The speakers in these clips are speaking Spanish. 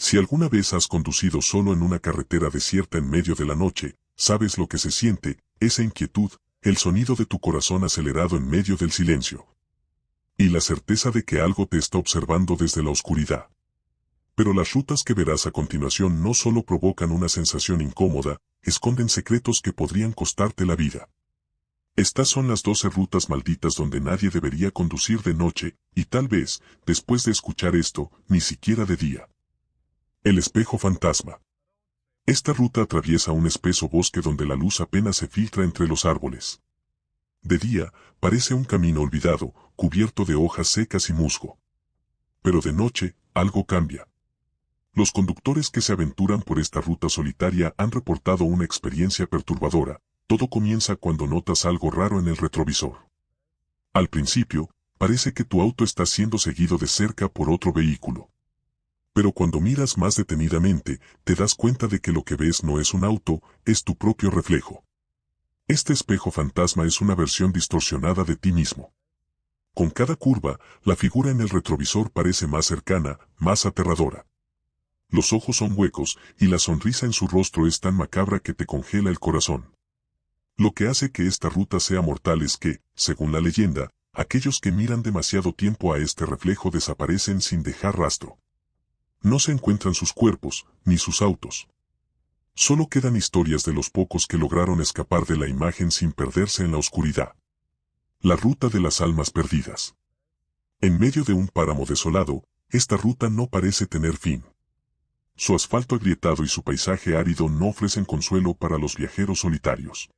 Si alguna vez has conducido solo en una carretera desierta en medio de la noche, sabes lo que se siente, esa inquietud, el sonido de tu corazón acelerado en medio del silencio. Y la certeza de que algo te está observando desde la oscuridad. Pero las rutas que verás a continuación no solo provocan una sensación incómoda, esconden secretos que podrían costarte la vida. Estas son las 12 rutas malditas donde nadie debería conducir de noche, y tal vez, después de escuchar esto, ni siquiera de día. El espejo fantasma. Esta ruta atraviesa un espeso bosque donde la luz apenas se filtra entre los árboles. De día, parece un camino olvidado, cubierto de hojas secas y musgo. Pero de noche, algo cambia. Los conductores que se aventuran por esta ruta solitaria han reportado una experiencia perturbadora. Todo comienza cuando notas algo raro en el retrovisor. Al principio, parece que tu auto está siendo seguido de cerca por otro vehículo. Pero cuando miras más detenidamente, te das cuenta de que lo que ves no es un auto, es tu propio reflejo. Este espejo fantasma es una versión distorsionada de ti mismo. Con cada curva, la figura en el retrovisor parece más cercana, más aterradora. Los ojos son huecos, y la sonrisa en su rostro es tan macabra que te congela el corazón. Lo que hace que esta ruta sea mortal es que, según la leyenda, aquellos que miran demasiado tiempo a este reflejo desaparecen sin dejar rastro. No se encuentran sus cuerpos, ni sus autos. Solo quedan historias de los pocos que lograron escapar de la imagen sin perderse en la oscuridad. La ruta de las almas perdidas. En medio de un páramo desolado, esta ruta no parece tener fin. Su asfalto agrietado y su paisaje árido no ofrecen consuelo para los viajeros solitarios.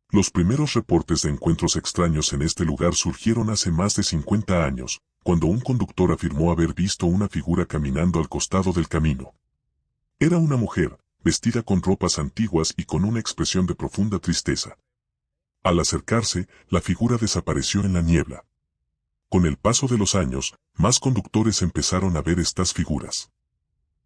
Los primeros reportes de encuentros extraños en este lugar surgieron hace más de 50 años, cuando un conductor afirmó haber visto una figura caminando al costado del camino. Era una mujer, vestida con ropas antiguas y con una expresión de profunda tristeza. Al acercarse, la figura desapareció en la niebla. Con el paso de los años, más conductores empezaron a ver estas figuras.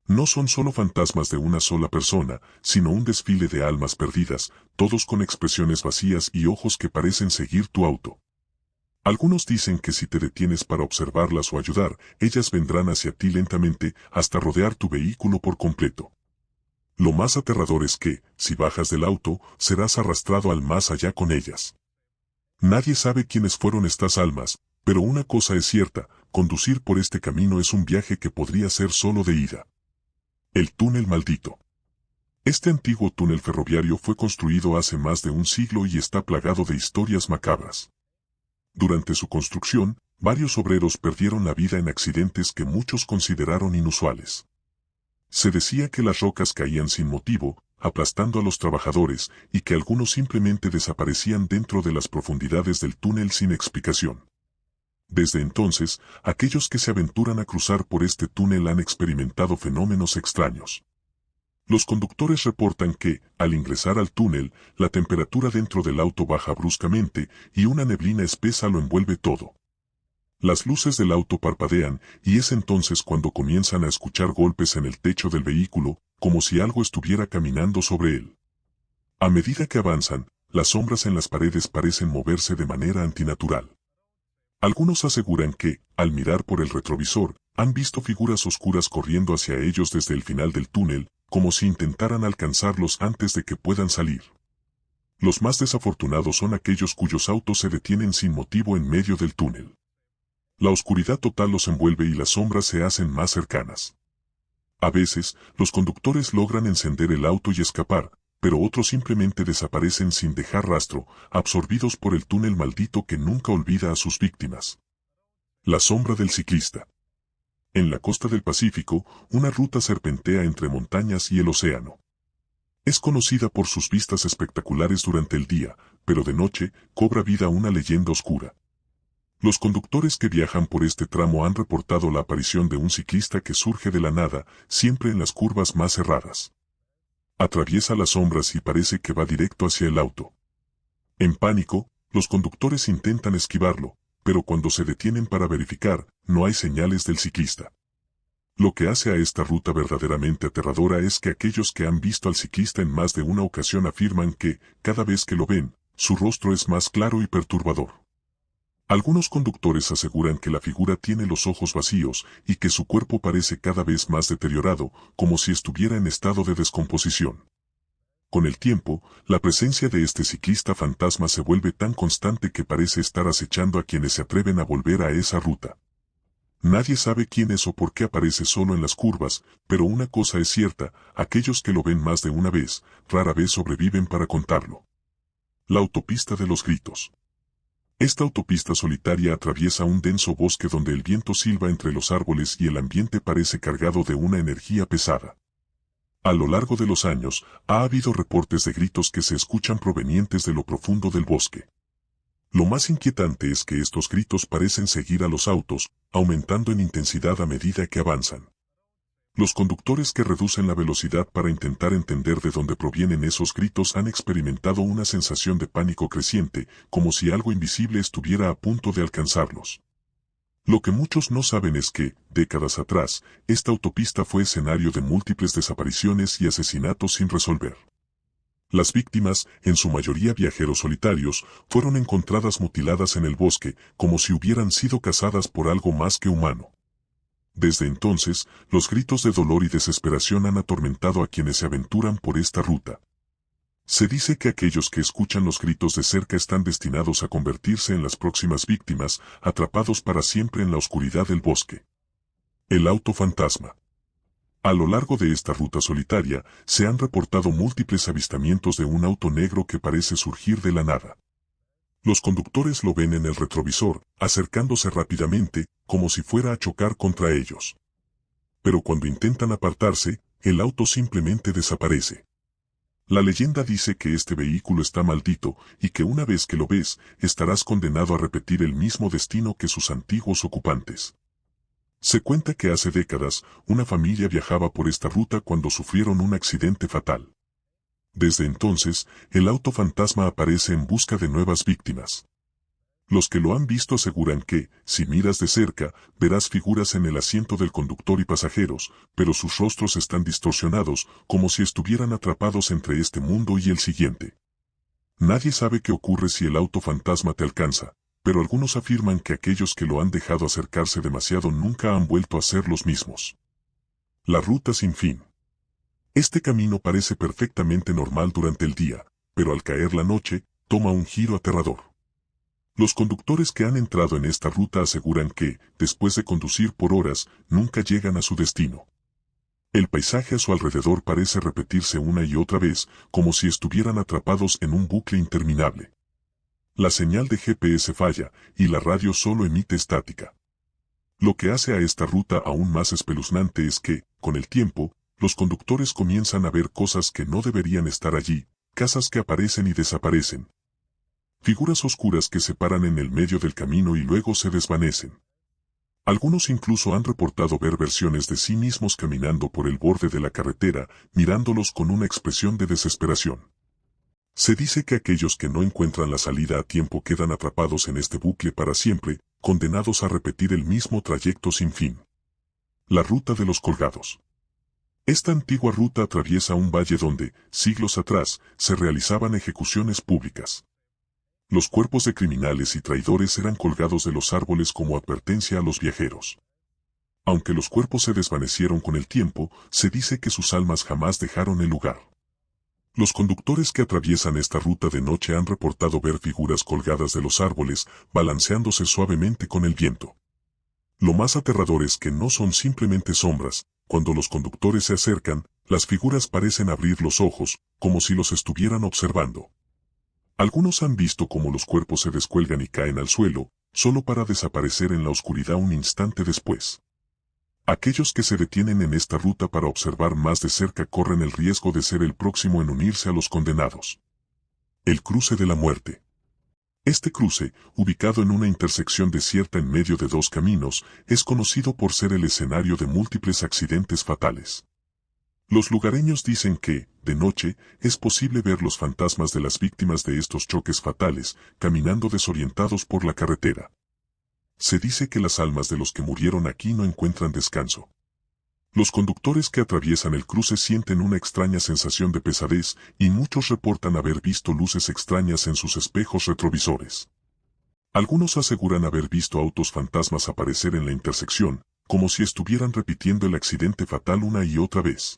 No son solo fantasmas de una sola persona, sino un desfile de almas perdidas, todos con expresiones vacías y ojos que parecen seguir tu auto. Algunos dicen que si te detienes para observarlas o ayudar, ellas vendrán hacia ti lentamente hasta rodear tu vehículo por completo. Lo más aterrador es que, si bajas del auto, serás arrastrado al más allá con ellas. Nadie sabe quiénes fueron estas almas, pero una cosa es cierta, conducir por este camino es un viaje que podría ser solo de ida. El túnel maldito. Este antiguo túnel ferroviario fue construido hace más de un siglo y está plagado de historias macabras. Durante su construcción, varios obreros perdieron la vida en accidentes que muchos consideraron inusuales. Se decía que las rocas caían sin motivo, aplastando a los trabajadores, y que algunos simplemente desaparecían dentro de las profundidades del túnel sin explicación. Desde entonces, aquellos que se aventuran a cruzar por este túnel han experimentado fenómenos extraños. Los conductores reportan que, al ingresar al túnel, la temperatura dentro del auto baja bruscamente y una neblina espesa lo envuelve todo. Las luces del auto parpadean y es entonces cuando comienzan a escuchar golpes en el techo del vehículo, como si algo estuviera caminando sobre él. A medida que avanzan, las sombras en las paredes parecen moverse de manera antinatural. Algunos aseguran que, al mirar por el retrovisor, han visto figuras oscuras corriendo hacia ellos desde el final del túnel, como si intentaran alcanzarlos antes de que puedan salir. Los más desafortunados son aquellos cuyos autos se detienen sin motivo en medio del túnel. La oscuridad total los envuelve y las sombras se hacen más cercanas. A veces, los conductores logran encender el auto y escapar, pero otros simplemente desaparecen sin dejar rastro, absorbidos por el túnel maldito que nunca olvida a sus víctimas. La sombra del ciclista. En la costa del Pacífico, una ruta serpentea entre montañas y el océano. Es conocida por sus vistas espectaculares durante el día, pero de noche cobra vida una leyenda oscura. Los conductores que viajan por este tramo han reportado la aparición de un ciclista que surge de la nada, siempre en las curvas más cerradas. Atraviesa las sombras y parece que va directo hacia el auto. En pánico, los conductores intentan esquivarlo, pero cuando se detienen para verificar, no hay señales del ciclista. Lo que hace a esta ruta verdaderamente aterradora es que aquellos que han visto al ciclista en más de una ocasión afirman que, cada vez que lo ven, su rostro es más claro y perturbador. Algunos conductores aseguran que la figura tiene los ojos vacíos y que su cuerpo parece cada vez más deteriorado, como si estuviera en estado de descomposición. Con el tiempo, la presencia de este ciclista fantasma se vuelve tan constante que parece estar acechando a quienes se atreven a volver a esa ruta. Nadie sabe quién es o por qué aparece solo en las curvas, pero una cosa es cierta, aquellos que lo ven más de una vez, rara vez sobreviven para contarlo. La autopista de los gritos. Esta autopista solitaria atraviesa un denso bosque donde el viento silba entre los árboles y el ambiente parece cargado de una energía pesada. A lo largo de los años, ha habido reportes de gritos que se escuchan provenientes de lo profundo del bosque. Lo más inquietante es que estos gritos parecen seguir a los autos, aumentando en intensidad a medida que avanzan. Los conductores que reducen la velocidad para intentar entender de dónde provienen esos gritos han experimentado una sensación de pánico creciente, como si algo invisible estuviera a punto de alcanzarlos. Lo que muchos no saben es que, décadas atrás, esta autopista fue escenario de múltiples desapariciones y asesinatos sin resolver. Las víctimas, en su mayoría viajeros solitarios, fueron encontradas mutiladas en el bosque, como si hubieran sido cazadas por algo más que humano. Desde entonces, los gritos de dolor y desesperación han atormentado a quienes se aventuran por esta ruta. Se dice que aquellos que escuchan los gritos de cerca están destinados a convertirse en las próximas víctimas, atrapados para siempre en la oscuridad del bosque. El auto fantasma. A lo largo de esta ruta solitaria, se han reportado múltiples avistamientos de un auto negro que parece surgir de la nada. Los conductores lo ven en el retrovisor, acercándose rápidamente, como si fuera a chocar contra ellos. Pero cuando intentan apartarse, el auto simplemente desaparece. La leyenda dice que este vehículo está maldito y que una vez que lo ves, estarás condenado a repetir el mismo destino que sus antiguos ocupantes. Se cuenta que hace décadas, una familia viajaba por esta ruta cuando sufrieron un accidente fatal. Desde entonces, el auto fantasma aparece en busca de nuevas víctimas. Los que lo han visto aseguran que, si miras de cerca, verás figuras en el asiento del conductor y pasajeros, pero sus rostros están distorsionados, como si estuvieran atrapados entre este mundo y el siguiente. Nadie sabe qué ocurre si el auto fantasma te alcanza, pero algunos afirman que aquellos que lo han dejado acercarse demasiado nunca han vuelto a ser los mismos. La ruta sin fin. Este camino parece perfectamente normal durante el día, pero al caer la noche, toma un giro aterrador. Los conductores que han entrado en esta ruta aseguran que, después de conducir por horas, nunca llegan a su destino. El paisaje a su alrededor parece repetirse una y otra vez, como si estuvieran atrapados en un bucle interminable. La señal de GPS falla, y la radio solo emite estática. Lo que hace a esta ruta aún más espeluznante es que, con el tiempo, los conductores comienzan a ver cosas que no deberían estar allí, casas que aparecen y desaparecen. Figuras oscuras que se paran en el medio del camino y luego se desvanecen. Algunos incluso han reportado ver versiones de sí mismos caminando por el borde de la carretera, mirándolos con una expresión de desesperación. Se dice que aquellos que no encuentran la salida a tiempo quedan atrapados en este bucle para siempre, condenados a repetir el mismo trayecto sin fin. La ruta de los colgados. Esta antigua ruta atraviesa un valle donde, siglos atrás, se realizaban ejecuciones públicas. Los cuerpos de criminales y traidores eran colgados de los árboles como advertencia a los viajeros. Aunque los cuerpos se desvanecieron con el tiempo, se dice que sus almas jamás dejaron el lugar. Los conductores que atraviesan esta ruta de noche han reportado ver figuras colgadas de los árboles, balanceándose suavemente con el viento. Lo más aterrador es que no son simplemente sombras. Cuando los conductores se acercan, las figuras parecen abrir los ojos, como si los estuvieran observando. Algunos han visto cómo los cuerpos se descuelgan y caen al suelo, solo para desaparecer en la oscuridad un instante después. Aquellos que se detienen en esta ruta para observar más de cerca corren el riesgo de ser el próximo en unirse a los condenados. El cruce de la muerte. Este cruce, ubicado en una intersección desierta en medio de dos caminos, es conocido por ser el escenario de múltiples accidentes fatales. Los lugareños dicen que, de noche, es posible ver los fantasmas de las víctimas de estos choques fatales, caminando desorientados por la carretera. Se dice que las almas de los que murieron aquí no encuentran descanso. Los conductores que atraviesan el cruce sienten una extraña sensación de pesadez y muchos reportan haber visto luces extrañas en sus espejos retrovisores. Algunos aseguran haber visto autos fantasmas aparecer en la intersección, como si estuvieran repitiendo el accidente fatal una y otra vez.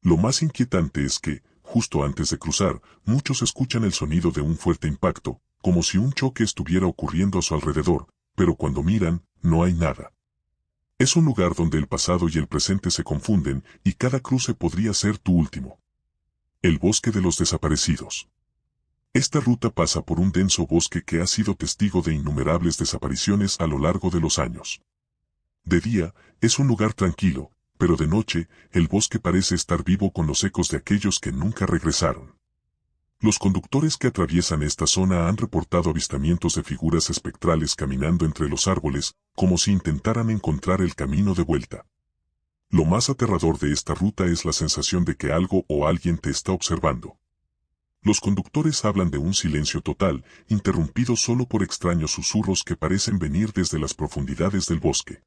Lo más inquietante es que, justo antes de cruzar, muchos escuchan el sonido de un fuerte impacto, como si un choque estuviera ocurriendo a su alrededor, pero cuando miran, no hay nada. Es un lugar donde el pasado y el presente se confunden y cada cruce podría ser tu último. El bosque de los desaparecidos. Esta ruta pasa por un denso bosque que ha sido testigo de innumerables desapariciones a lo largo de los años. De día, es un lugar tranquilo, pero de noche, el bosque parece estar vivo con los ecos de aquellos que nunca regresaron. Los conductores que atraviesan esta zona han reportado avistamientos de figuras espectrales caminando entre los árboles, como si intentaran encontrar el camino de vuelta. Lo más aterrador de esta ruta es la sensación de que algo o alguien te está observando. Los conductores hablan de un silencio total, interrumpido solo por extraños susurros que parecen venir desde las profundidades del bosque.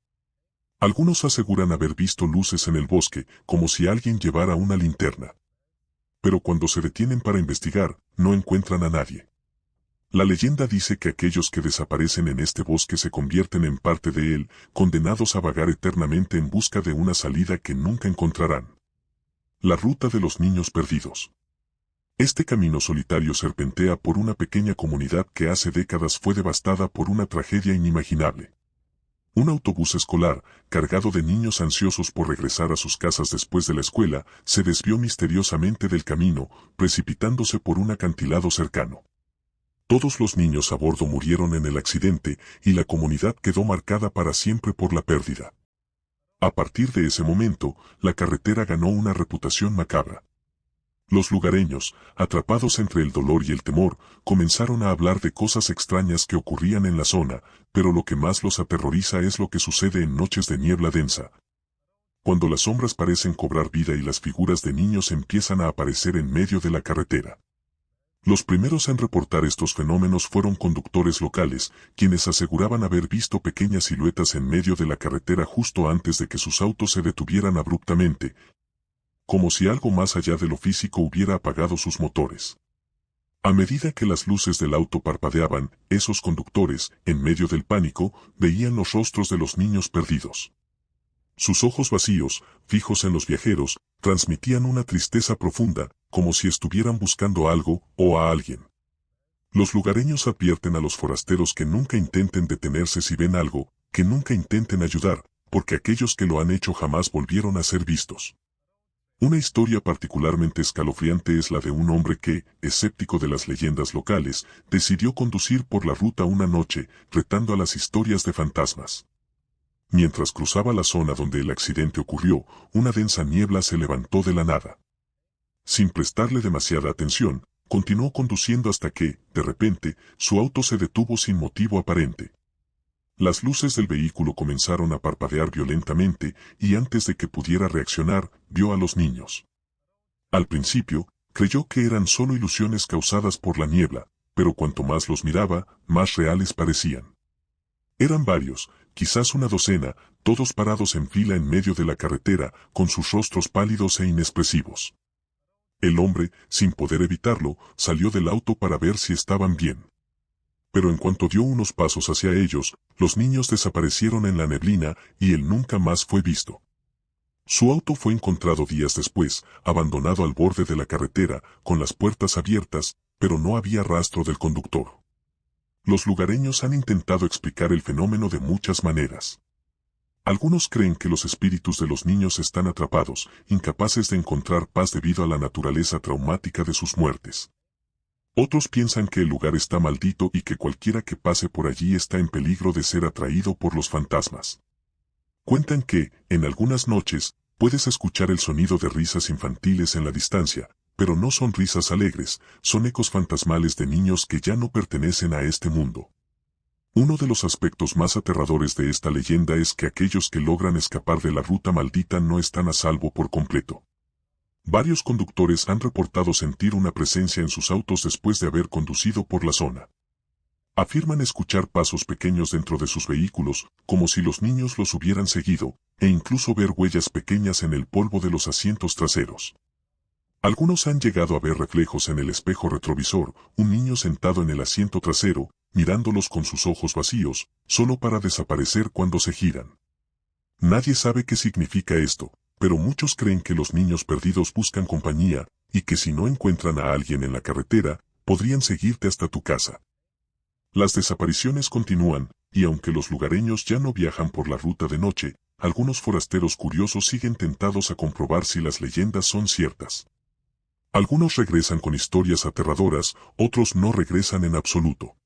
Algunos aseguran haber visto luces en el bosque, como si alguien llevara una linterna. Pero cuando se detienen para investigar, no encuentran a nadie. La leyenda dice que aquellos que desaparecen en este bosque se convierten en parte de él, condenados a vagar eternamente en busca de una salida que nunca encontrarán. La ruta de los niños perdidos. Este camino solitario serpentea por una pequeña comunidad que hace décadas fue devastada por una tragedia inimaginable. Un autobús escolar, cargado de niños ansiosos por regresar a sus casas después de la escuela, se desvió misteriosamente del camino, precipitándose por un acantilado cercano. Todos los niños a bordo murieron en el accidente y la comunidad quedó marcada para siempre por la pérdida. A partir de ese momento, la carretera ganó una reputación macabra. Los lugareños, atrapados entre el dolor y el temor, comenzaron a hablar de cosas extrañas que ocurrían en la zona, pero lo que más los aterroriza es lo que sucede en noches de niebla densa. Cuando las sombras parecen cobrar vida y las figuras de niños empiezan a aparecer en medio de la carretera. Los primeros en reportar estos fenómenos fueron conductores locales, quienes aseguraban haber visto pequeñas siluetas en medio de la carretera justo antes de que sus autos se detuvieran abruptamente, como si algo más allá de lo físico hubiera apagado sus motores. A medida que las luces del auto parpadeaban, esos conductores, en medio del pánico, veían los rostros de los niños perdidos. Sus ojos vacíos, fijos en los viajeros, transmitían una tristeza profunda, como si estuvieran buscando algo o a alguien. Los lugareños advierten a los forasteros que nunca intenten detenerse si ven algo, que nunca intenten ayudar, porque aquellos que lo han hecho jamás volvieron a ser vistos. Una historia particularmente escalofriante es la de un hombre que, escéptico de las leyendas locales, decidió conducir por la ruta una noche, retando a las historias de fantasmas. Mientras cruzaba la zona donde el accidente ocurrió, una densa niebla se levantó de la nada. Sin prestarle demasiada atención, continuó conduciendo hasta que, de repente, su auto se detuvo sin motivo aparente. Las luces del vehículo comenzaron a parpadear violentamente y antes de que pudiera reaccionar, vio a los niños. Al principio, creyó que eran solo ilusiones causadas por la niebla, pero cuanto más los miraba, más reales parecían. Eran varios, quizás una docena, todos parados en fila en medio de la carretera, con sus rostros pálidos e inexpresivos. El hombre, sin poder evitarlo, salió del auto para ver si estaban bien. Pero en cuanto dio unos pasos hacia ellos, los niños desaparecieron en la neblina y él nunca más fue visto. Su auto fue encontrado días después, abandonado al borde de la carretera, con las puertas abiertas, pero no había rastro del conductor. Los lugareños han intentado explicar el fenómeno de muchas maneras. Algunos creen que los espíritus de los niños están atrapados, incapaces de encontrar paz debido a la naturaleza traumática de sus muertes. Otros piensan que el lugar está maldito y que cualquiera que pase por allí está en peligro de ser atraído por los fantasmas. Cuentan que, en algunas noches, puedes escuchar el sonido de risas infantiles en la distancia, pero no son risas alegres, son ecos fantasmales de niños que ya no pertenecen a este mundo. Uno de los aspectos más aterradores de esta leyenda es que aquellos que logran escapar de la ruta maldita no están a salvo por completo. Varios conductores han reportado sentir una presencia en sus autos después de haber conducido por la zona. Afirman escuchar pasos pequeños dentro de sus vehículos, como si los niños los hubieran seguido, e incluso ver huellas pequeñas en el polvo de los asientos traseros. Algunos han llegado a ver reflejos en el espejo retrovisor, un niño sentado en el asiento trasero, mirándolos con sus ojos vacíos, solo para desaparecer cuando se giran. Nadie sabe qué significa esto, pero muchos creen que los niños perdidos buscan compañía, y que si no encuentran a alguien en la carretera, podrían seguirte hasta tu casa. Las desapariciones continúan, y aunque los lugareños ya no viajan por la ruta de noche, algunos forasteros curiosos siguen tentados a comprobar si las leyendas son ciertas. Algunos regresan con historias aterradoras, otros no regresan en absoluto.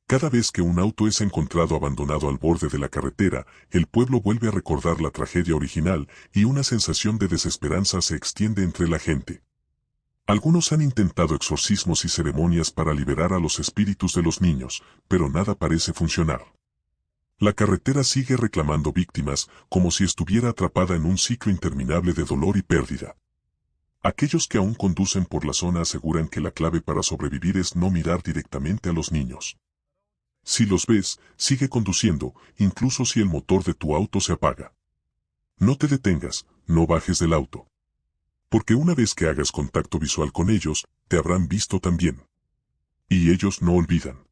Cada vez que un auto es encontrado abandonado al borde de la carretera, el pueblo vuelve a recordar la tragedia original y una sensación de desesperanza se extiende entre la gente. Algunos han intentado exorcismos y ceremonias para liberar a los espíritus de los niños, pero nada parece funcionar. La carretera sigue reclamando víctimas, como si estuviera atrapada en un ciclo interminable de dolor y pérdida. Aquellos que aún conducen por la zona aseguran que la clave para sobrevivir es no mirar directamente a los niños. Si los ves, sigue conduciendo, incluso si el motor de tu auto se apaga. No te detengas, no bajes del auto. Porque una vez que hagas contacto visual con ellos, te habrán visto también. Y ellos no olvidan.